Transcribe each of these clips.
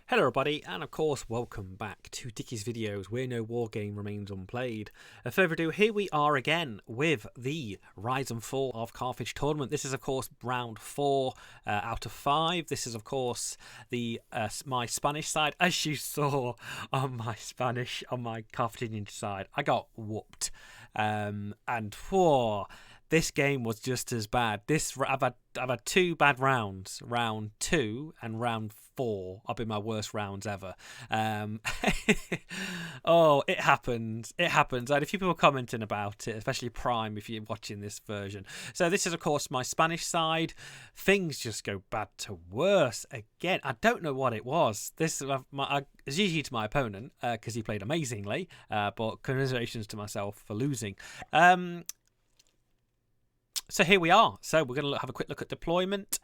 Hello everybody, and of course welcome back to Dickie's Videos, where no war game remains unplayed. Without further ado, here we are again with the Rise and Fall of Carthage tournament. This is of course round 4 out of 5. This is of course the my Spanish side. As you saw on my Carthaginian side, I got whooped. And whoa, this game was just as bad. I've had two bad rounds. Round 2 and round 4 have been my worst rounds ever. Oh, it happens. It happens. I had a few people commenting about it, especially Prime if you're watching this version. So this is, of course, my Spanish side. Things just go bad to worse again. I don't know what it was. This is usually to my opponent because he played amazingly, but congratulations to myself for losing. So here we are. So we're going to have a quick look at deployment,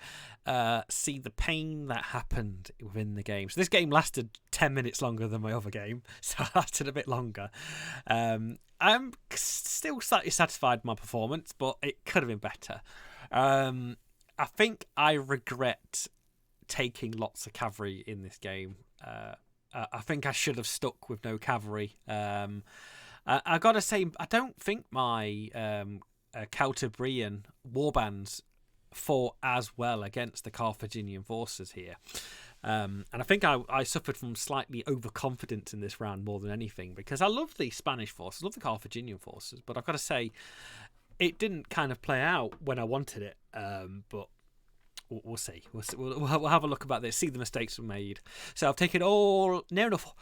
see the pain that happened within the game. So this game lasted 10 minutes longer than my other game, so it lasted a bit longer. I'm still slightly satisfied with my performance, but it could have been better. I think I regret taking lots of cavalry in this game. I think I should have stuck with no cavalry. I got to say, I don't think my Celtibrian warbands fought as well against the Carthaginian forces here. And I think I suffered from slightly overconfidence in this round more than anything, because I love the Spanish forces, I love the Carthaginian forces, but I've got to say, it didn't kind of play out when I wanted it. But we'll see. We'll have a look about this, see the mistakes were made. So I've taken near enough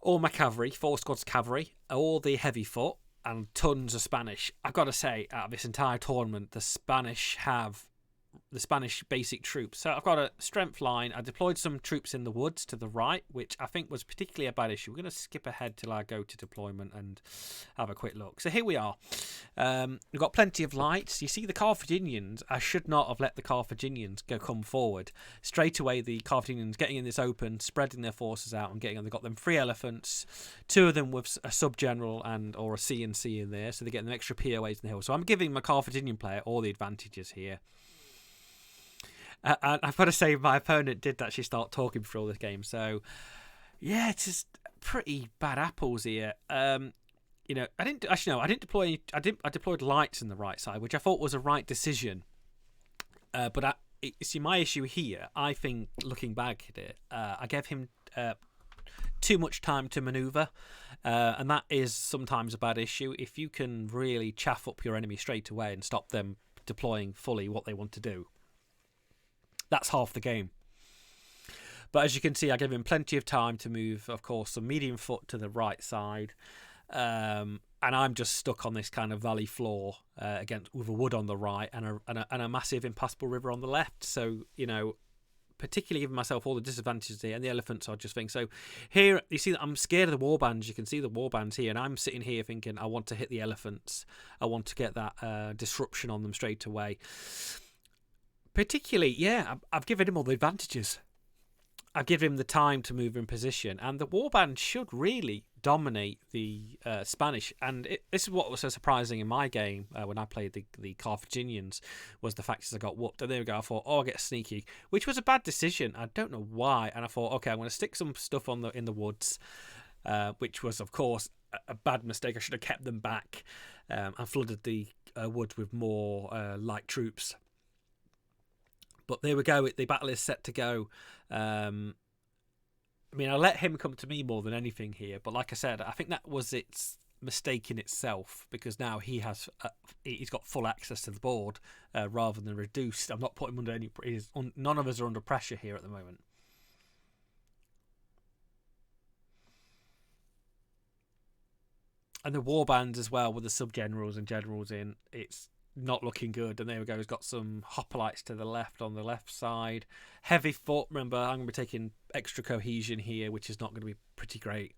all my cavalry, 4 squads cavalry, all the heavy foot, and tons of Spanish. I've got to say, out of this entire tournament, the Spanish basic troops. So I've got a strength line. I deployed some troops in the woods to the right, which I think was particularly a bad issue. We're going to skip ahead till I go to deployment and have a quick look. So here we are. We've got plenty of lights. You see the Carthaginians, I should not have let the Carthaginians come forward. Straight away, the Carthaginians getting in this open, spreading their forces out and getting on. They've got them 3 elephants, 2 of them with a sub-general or a CNC in there, so they're getting them extra POAs in the hill. So I'm giving my Carthaginian player all the advantages here. And I've got to say, my opponent did actually start talking before all this game. So, yeah, it's just pretty bad apples here. I didn't deploy. I deployed lights in the right side, which I thought was a right decision. But see, my issue here, I think, looking back at it, I gave him too much time to maneuver, and that is sometimes a bad issue. If you can really chaff up your enemy straight away and stop them deploying fully what they want to do, that's half the game. But as you can see, I gave him plenty of time to move, of course, some medium foot to the right side. And I'm just stuck on this kind of valley floor with a wood on the right and a massive impassable river on the left. So, particularly giving myself all the disadvantages here, and the elephants are just things. So here, you see that I'm scared of the warbands. You can see the warbands here, and I'm sitting here thinking, I want to hit the elephants. I want to get that disruption on them straight away. Particularly, yeah, I've given him all the advantages. I've given him the time to move in position, and the warband should really dominate the Spanish. And this is what was so surprising in my game when I played the Carthaginians, was the fact that I got whooped. And there we go. I thought, I'll get sneaky, which was a bad decision. I don't know why. And I thought, okay, I'm going to stick some stuff in the woods, which was, of course, a bad mistake. I should have kept them back and flooded the woods with more light troops. But there we go. The battle is set to go. I let him come to me more than anything here. But like I said, I think that was its mistake in itself, because now he's got full access to the board rather than reduced. I'm not putting him under any. None of us are under pressure here at the moment. And the warbands as well, with the sub-generals and generals in, it's not looking good. And there we go, he's got some hoplites to the left on the left side. Heavy foot, remember, I'm going to be taking extra cohesion here, which is not going to be pretty great.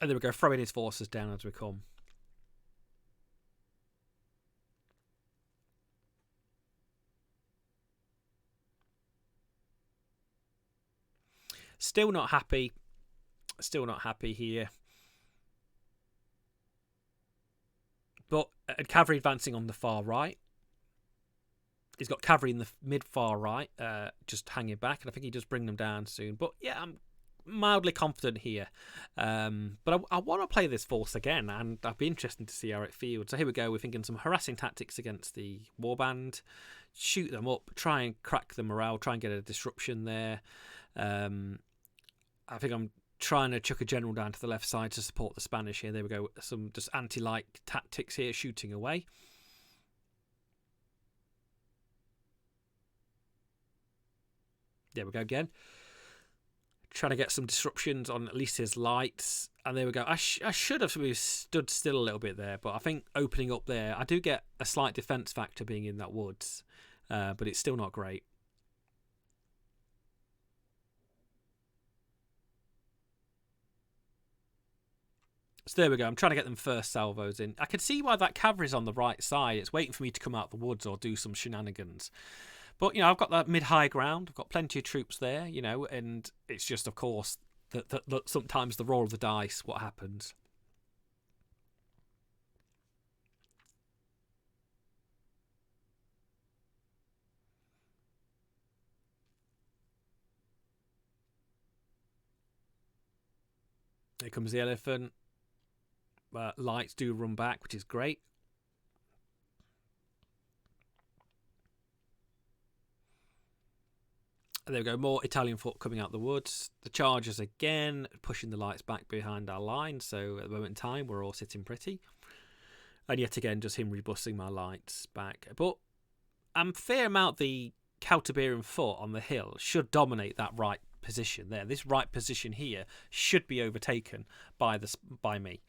And there we go, throwing his forces down as we come. Still not happy. Still not happy here. But cavalry advancing on the far right. He's got cavalry in the mid far right, just hanging back, and I think he does bring them down soon. But yeah, I'm mildly confident here. But I want to play this force again, and I'd be interested to see how it feels. So here we go. We're thinking some harassing tactics against the warband. Shoot them up, try and crack the morale, try and get a disruption there. I think I'm trying to chuck a general down to the left side to support the Spanish here. There we go. Some just anti-like tactics here, shooting away. There we go again. Trying to get some disruptions on at least his lights. And there we go. I should have stood still a little bit there, but I think opening up there, I do get a slight defense factor being in that woods, but it's still not great. So there we go. I'm trying to get them first salvos in. I can see why that cavalry's on the right side. It's waiting for me to come out the woods or do some shenanigans. But, you know, I've got that mid-high ground. I've got plenty of troops there, you know, and it's just, of course, that sometimes the roll of the dice, what happens. Here comes the elephant. Lights do run back, which is great. There we go, more Italian foot coming out the woods. The chargers again, pushing the lights back behind our line. So at the moment in time, we're all sitting pretty. And yet again, just him rebusting my lights back. But I'm fair amount the Celtiberian foot on the hill should dominate that right position there. This right position here should be overtaken by me.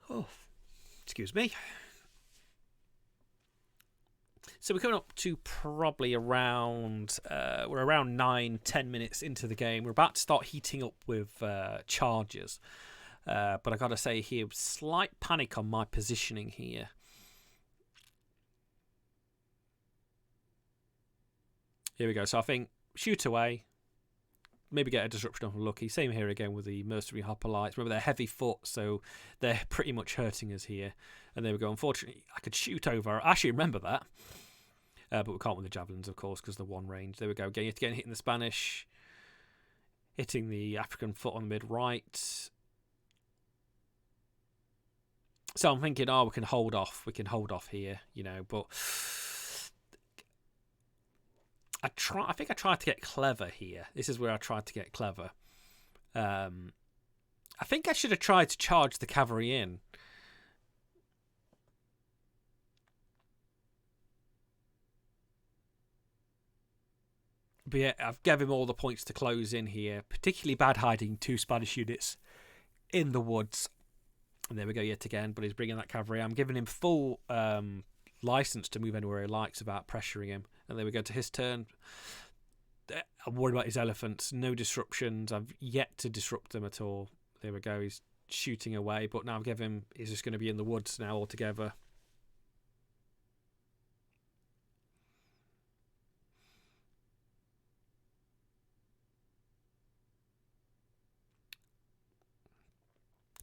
Oh, excuse me. So we're coming up to probably around, we're around 9-10 minutes into the game. We're about to start heating up with charges. But I got to say here, slight panic on my positioning here. Here we go. So I think shoot away. Maybe get a disruption off of Lucky. Same here again with the mercenary hoplites. Remember, they're heavy foot, so they're pretty much hurting us here. And there we go. Unfortunately, I could shoot over. I actually remember that. But we can't with the javelins, of course, because they're one range. There we go. Getting hitting the Spanish. Hitting the African foot on the mid-right. So I'm thinking, we can hold off. We can hold off here, you know. But I think I tried to get clever here. This is where I tried to get clever. I think I should have tried to charge the cavalry in. But yeah, I've given him all the points to close in here. Particularly bad hiding 2 Spanish units in the woods. And there we go yet again. But he's bringing that cavalry. I'm giving him full license to move anywhere he likes without pressuring him. And there we go to his turn. I'm worried about his elephants. No disruptions. I've yet to disrupt them at all. There we go. He's shooting away. But now I've given him... He's just going to be in the woods now altogether.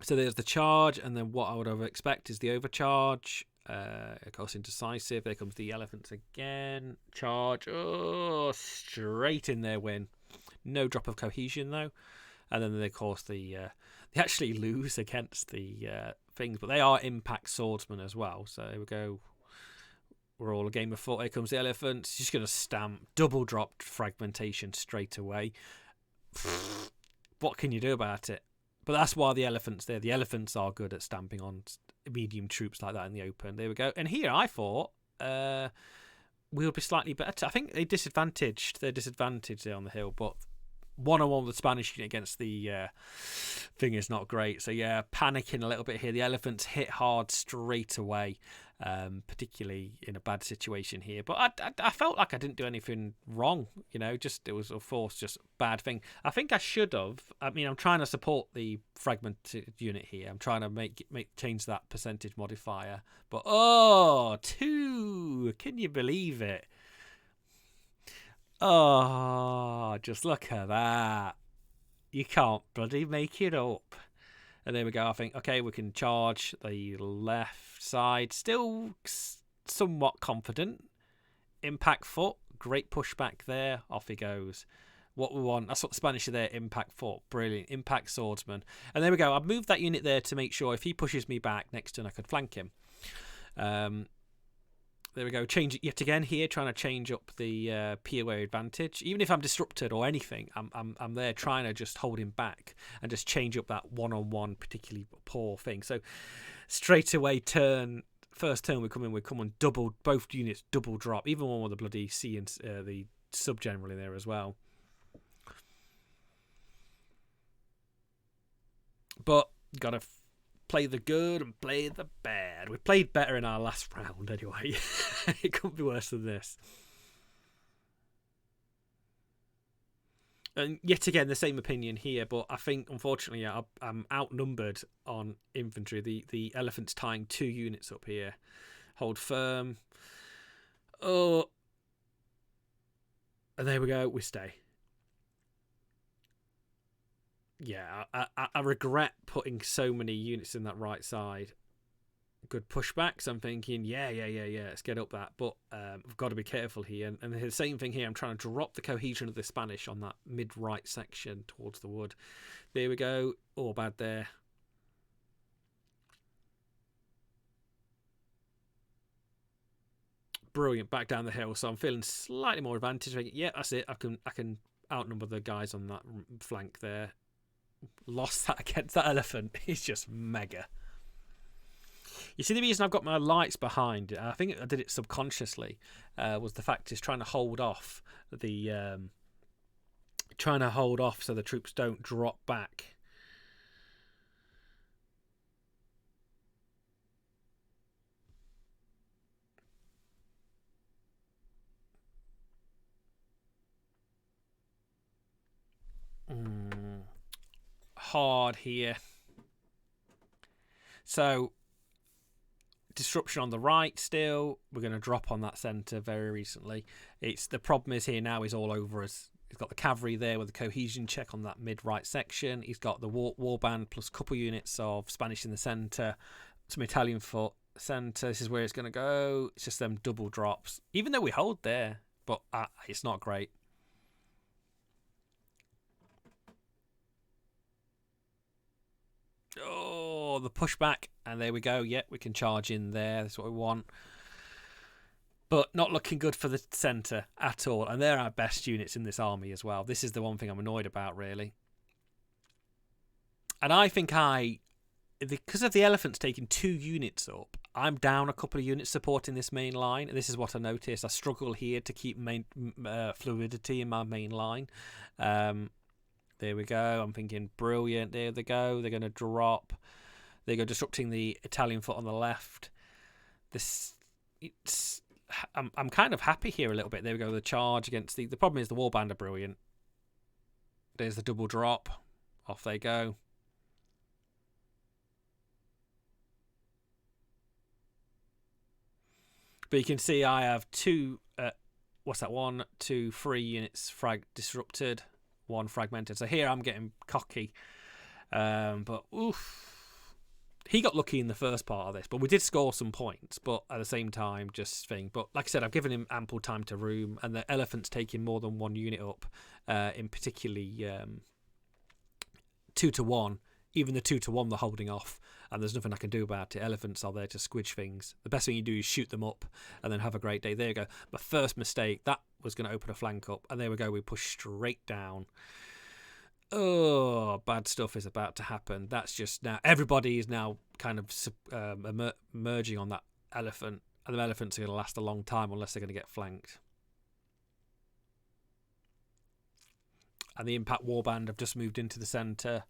So there's the charge, and then what I would expect is the overcharge. Of course, indecisive. There comes the elephants again. Charge. Oh, straight in their win. No drop of cohesion, though. And then, of course, they actually lose against the things, but they are impact swordsmen as well. So here we go. We're all a game of foot. Here comes the elephant. Just going to stamp. Double dropped fragmentation straight away. What can you do about it? But that's why the elephant's there. The elephants are good at stamping on medium troops like that in the open. There we go. And here I thought we'll be slightly better. I think they're disadvantaged there on the hill, but one-on-one with the Spanish unit against the thing is not great. So yeah, panicking a little bit here. The elephants hit hard straight away, particularly in a bad situation here. But I felt like I didn't do anything wrong, you know, just it was of course just a bad thing. I think I should have. I mean, I'm trying to support the fragmented unit here. I'm trying to change that percentage modifier. But 2, can you believe it? Oh, just look at that. You can't bloody make it up. And there we go. I think, okay, we can charge the left side. Still somewhat confident. Impact foot. Great pushback there. Off he goes. What we want. That's what the Spanish are there. Impact foot. Brilliant. Impact swordsman. And there we go. I've moved that unit there to make sure if he pushes me back next turn I could flank him. There we go. Change it yet again here, trying to change up the POA advantage. Even if I'm disrupted or anything, I'm there trying to just hold him back and just change up that one-on-one particularly poor thing. So straight away first turn we come on double, both units double drop, even one with the bloody C and the sub general in there as well. But gotta play the good and play the bad. We played better in our last round anyway. It couldn't be worse than this. And yet again, the same opinion here, but I think, unfortunately, I'm outnumbered on infantry. The elephant's tying 2 units up here. Hold firm. Oh. And there we go. We stay. Yeah, I regret putting so many units in that right side. Good pushbacks. I'm thinking, yeah, let's get up that. But I've got to be careful here. And the same thing here. I'm trying to drop the cohesion of the Spanish on that mid-right section towards the wood. There we go. Oh, bad there. Brilliant. Back down the hill. So I'm feeling slightly more advantage. Yeah, that's it. I can outnumber the guys on that flank there. Lost that against that elephant. He's just mega. You see, the reason I've got my lights behind, I think I did it subconsciously, was the fact is trying to hold off the so the troops don't drop back. Hard here. So disruption on the right still. We're going to drop on that centre very recently. The problem is here now is all over us. He's got the cavalry there with a cohesion check on that mid-right section. He's got the warband plus a couple units of Spanish in the centre. Some Italian foot centre. This is where it's going to go. It's just them double drops. Even though we hold there, but it's not great. Oh, the pushback. And there we go. Yeah, we can charge in there. That's what we want. But not looking good for the centre at all. And they're our best units in this army as well. This is the one thing I'm annoyed about, really. And I think because of the elephants taking 2 units up, I'm down a couple of units supporting this main line. And this is what I noticed. I struggle here to keep fluidity in my main line. There we go. I'm thinking, brilliant. There they go. They're going to drop. They go disrupting the Italian foot on the left. I'm kind of happy here a little bit. There we go. The charge against the problem is the warband are brilliant. There's the double drop. Off they go. But you can see I have 2. What's that? 1, 2, 3 units disrupted. 1 fragmented. So here I'm getting cocky. But oof. He got lucky in the first part of this, but we did score some points. But at the same time, But like I said, I've given him ample time to room, and the elephant's taking more than 1 unit up. In particularly 2 to 1. Even the 2 to 1 they're holding off, and there's nothing I can do about it. Elephants are there to squidge things. The best thing you do is shoot them up and then have a great day. There you go. My first mistake, that was going to open a flank up, and there we go. We push straight down. Oh, bad stuff is about to happen. That's just now. Everybody is now kind of merging on that elephant, and the elephants are going to last a long time unless they're going to get flanked. And the impact warband have just moved into the centre.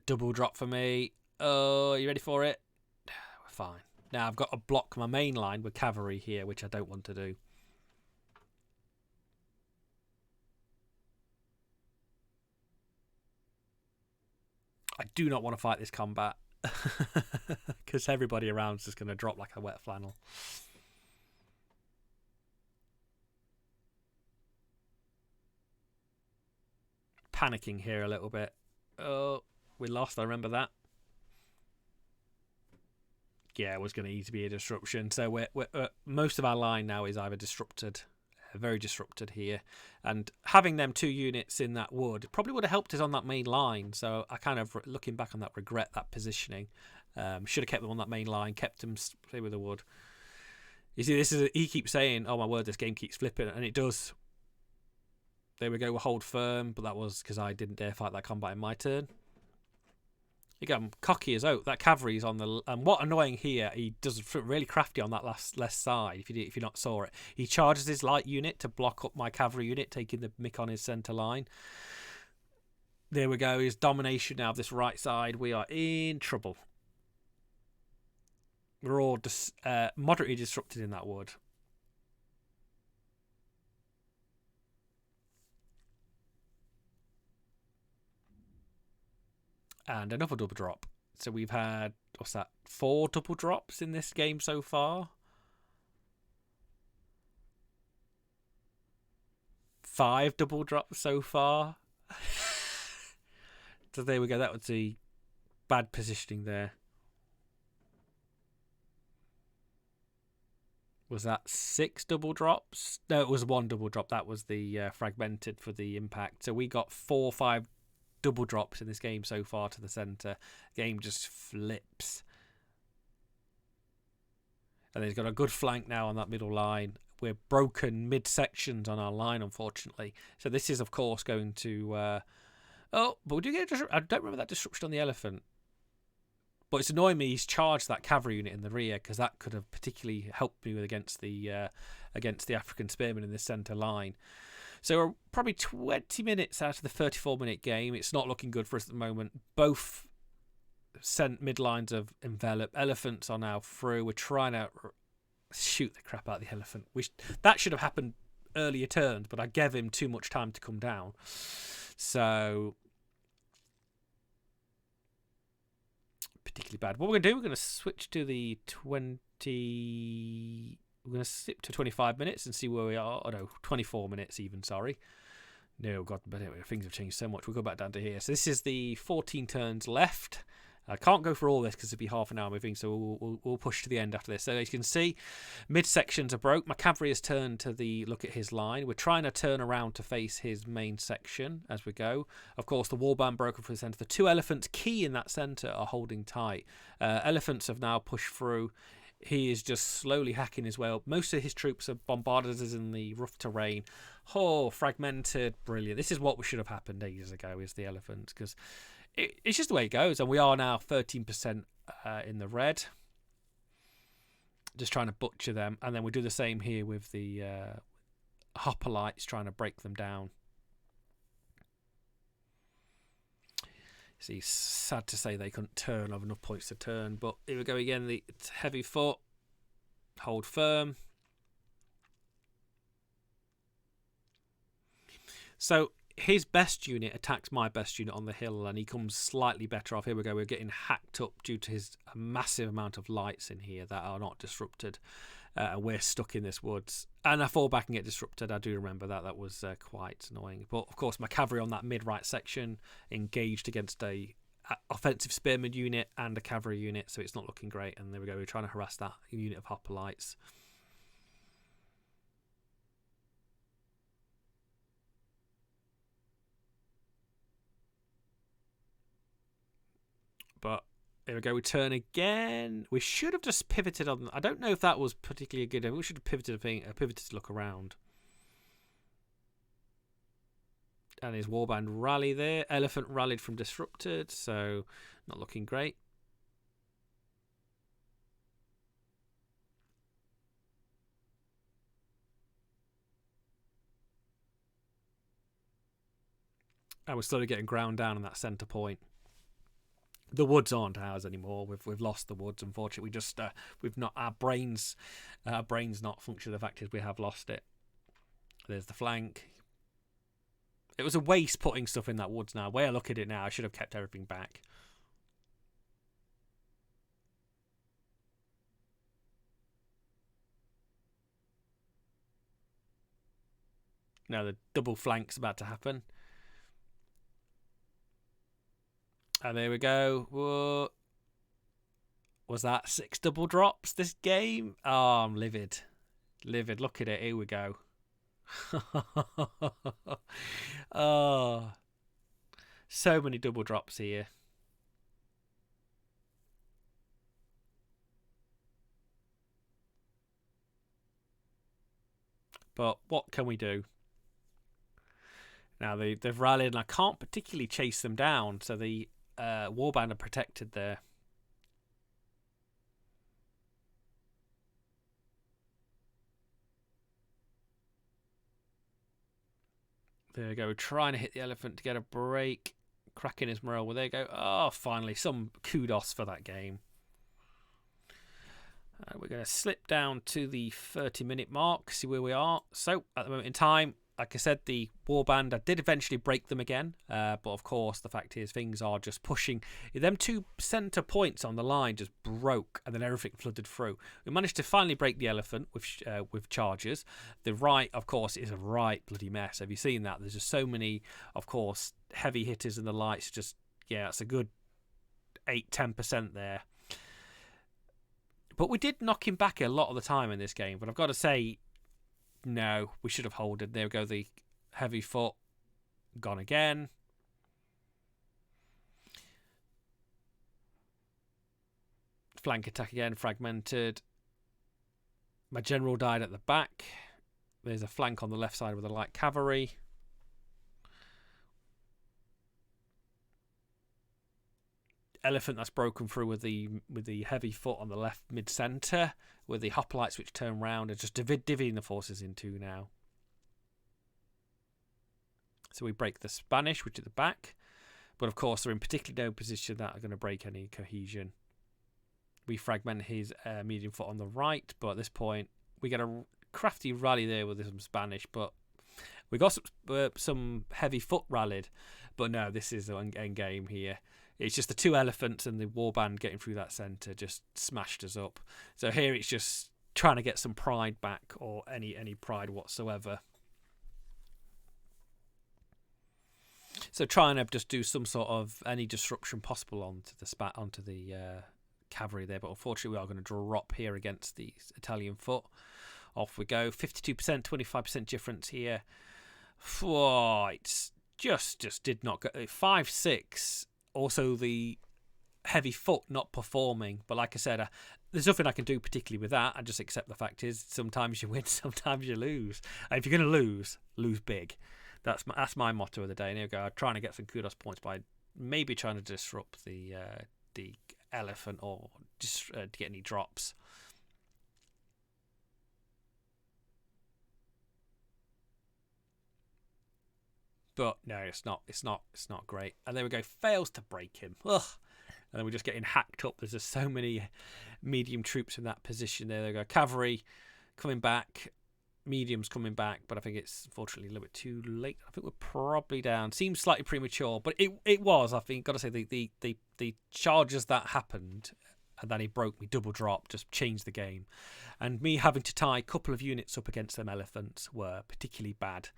Double drop for me. Oh, are you ready for it? We're fine. Now I've got to block my main line with cavalry here, which I don't want to do. I do not want to fight this combat because everybody around is just going to drop like a wet flannel. panicking here a little bit. Oh, we lost. I remember that. Yeah, it was going to need to be a disruption. So we're most of our line now is either disrupted, very disrupted here, and having them 2 units in that wood probably would have helped us on that main line. So I kind of, looking back on that, regret that positioning. Should have kept them on that main line, kept them stay with the wood. You see, he keeps saying, "Oh my word, this game keeps flipping," and it does. There we go, we'll hold firm, but that was because I didn't dare fight that combat in my turn. Again, I'm cocky as oak. That cavalry's on the... And what annoying here, he does really crafty on that left side, if you not saw it. He charges his light unit to block up my cavalry unit, taking the mick on his centre line. There we go, his domination now of this right side. We are in trouble. We're all moderately disrupted in that wood. And another double drop. So we've had, what's that, 4 double drops in this game so far. 5 double drops so far. So there we go. That was the bad positioning there. Was that 6 double drops? No, it was 1 double drop. That was the fragmented for the impact. So we got 4 or 5 double drops in this game so far to the centre. Game just flips. And he's got a good flank now on that middle line. We're broken mid-sections on our line, unfortunately. So this is, of course, going to... Oh, but we do get... I don't remember that disruption on the elephant. But it's annoying me he's charged that cavalry unit in the rear, because that could have particularly helped me against the African spearmen in this centre line. So we're probably 20 minutes out of the 34-minute game. It's not looking good for us at the moment. Both mid-lines have enveloped. Elephants are now through. We're trying to shoot the crap out of the elephant. That should have happened earlier turns, but I gave him too much time to come down. So... particularly bad. What we're going to do, we're going to switch to the 20... We're going to skip to 25 minutes and see where we are. Oh, no, 24 minutes even, sorry. No, God, but anyway, things have changed so much. We'll go back down to here. So this is the 14 turns left. I can't go for all this because it'd be half an hour moving, so we'll push to the end after this. So as you can see, mid-sections are broke. My cavalry has turned to look at his line. We're trying to turn around to face his main section as we go. Of course, the warband broken for the centre. The 2 elephants key in that centre are holding tight. Elephants have now pushed through. He is just slowly hacking his way up. Most of his troops are bombarded us in the rough terrain. Oh, fragmented. Brilliant. This is what should have happened ages ago, is the elephants, because it's just the way it goes. And we are now 13% in the red. Just trying to butcher them. And then we do the same here with the hoplites, trying to break them down. See, sad to say they couldn't turn, have enough points to turn. But here we go again, the heavy foot. Hold firm. So his best unit attacks my best unit on the hill, and he comes slightly better off. Here we go, we're getting hacked up due to his massive amount of lights in here that are not disrupted. We're stuck in this woods, and I fall back and get disrupted. I do remember that. That was quite annoying. But of course, my cavalry on that mid-right section engaged against a offensive spearman unit and a cavalry unit, so it's not looking great. And there we go. We're trying to harass that unit of hoplites. But there we go, we turn again. We should have just pivoted on... I don't know if that was particularly good. We should have pivoted to look around. And his warband rally there. Elephant rallied from disrupted, so not looking great. And we're slowly getting ground down on that centre point. The woods aren't ours anymore. We've lost the woods. Unfortunately, we've not our brains not function. The fact is, we have lost it. There's the flank. It was a waste putting stuff in that woods. Now, way I look at it now, I should have kept everything back. Now the double flank's about to happen. And there we go. Whoa. Was that 6 double drops this game? Oh, I'm livid. Livid. Look at it. Here we go. Oh, so many double drops here. But what can we do? Now they've rallied, and I can't particularly chase them down, so the warband are protected there. There we go, trying to hit the elephant to get a break. Cracking his morale. Well, there you go. Oh, finally, some kudos for that game. We're going to slip down to the 30-minute mark, see where we are. So, at the moment in time, like I said, the warband, I did eventually break them again. But of course, the fact is, things are just pushing. Them 2 centre points on the line just broke, and then everything flooded through. We managed to finally break the elephant with charges. The right, of course, is a right bloody mess. Have you seen that? There's just so many, of course, heavy hitters, and the lights just, yeah, it's a good 8-10% there. But we did knock him back a lot of the time in this game. But I've got to say, no, we should have holded. There we go, the heavy foot gone again. Flank attack again, fragmented. My general died at the back. There's a flank on the left side with the light cavalry. Elephant that's broken through with the heavy foot on the left mid-centre, with the hoplites which turn round and just divvying the forces in two now. So we break the Spanish, which is at the back, but of course they're in particularly no position that are going to break any cohesion. We fragment his medium foot on the right, but at this point we get a crafty rally there with some Spanish, but we got some heavy foot rallied, but no, this is the end game here. It's just the 2 elephants and the warband getting through that centre just smashed us up. So here it's just trying to get some pride back, or any pride whatsoever. So trying to just do some sort of any disruption possible onto the cavalry there, but unfortunately we are going to drop here against the Italian foot. Off we go. 52%, 25% difference here. Whoa, it's just did not go. 5-6. Also, the heavy foot not performing. But like I said, there's nothing I can do particularly with that. I just accept the fact is sometimes you win, sometimes you lose. And if you're going to lose big. That's my motto of the day. And here we go. I'm trying to get some kudos points by maybe trying to disrupt the elephant, or just to get any drops. But no, it's not great. And there we go, fails to break him. Ugh. And then we're just getting hacked up. There's just so many medium troops in that position. There we go, cavalry coming back, mediums coming back, but I think it's unfortunately a little bit too late. I think we're probably down. Seems slightly premature, but it was. I think got to say the charges that happened, and then he broke me double drop, just changed the game. And me having to tie a couple of units up against them elephants were particularly bad.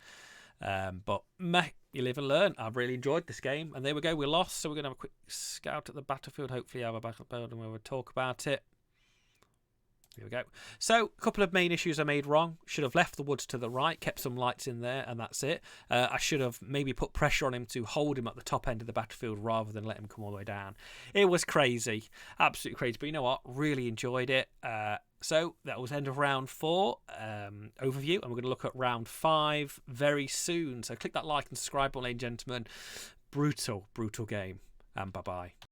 But meh, you live and learn. I've really enjoyed this game. And there we go, we lost. So we're going to have a quick scout at the battlefield. Hopefully have a battlefield and we'll talk about it. Here we go. So, a couple of main issues I made wrong. Should have left the woods to the right, kept some lights in there, and that's it. I should have maybe put pressure on him to hold him at the top end of the battlefield rather than let him come all the way down. It was crazy. Absolutely crazy. But you know what? Really enjoyed it. So, that was end of round 4 overview, and we're going to look at round 5 very soon. So, click that like and subscribe button, ladies and gentlemen. Brutal game. And bye-bye.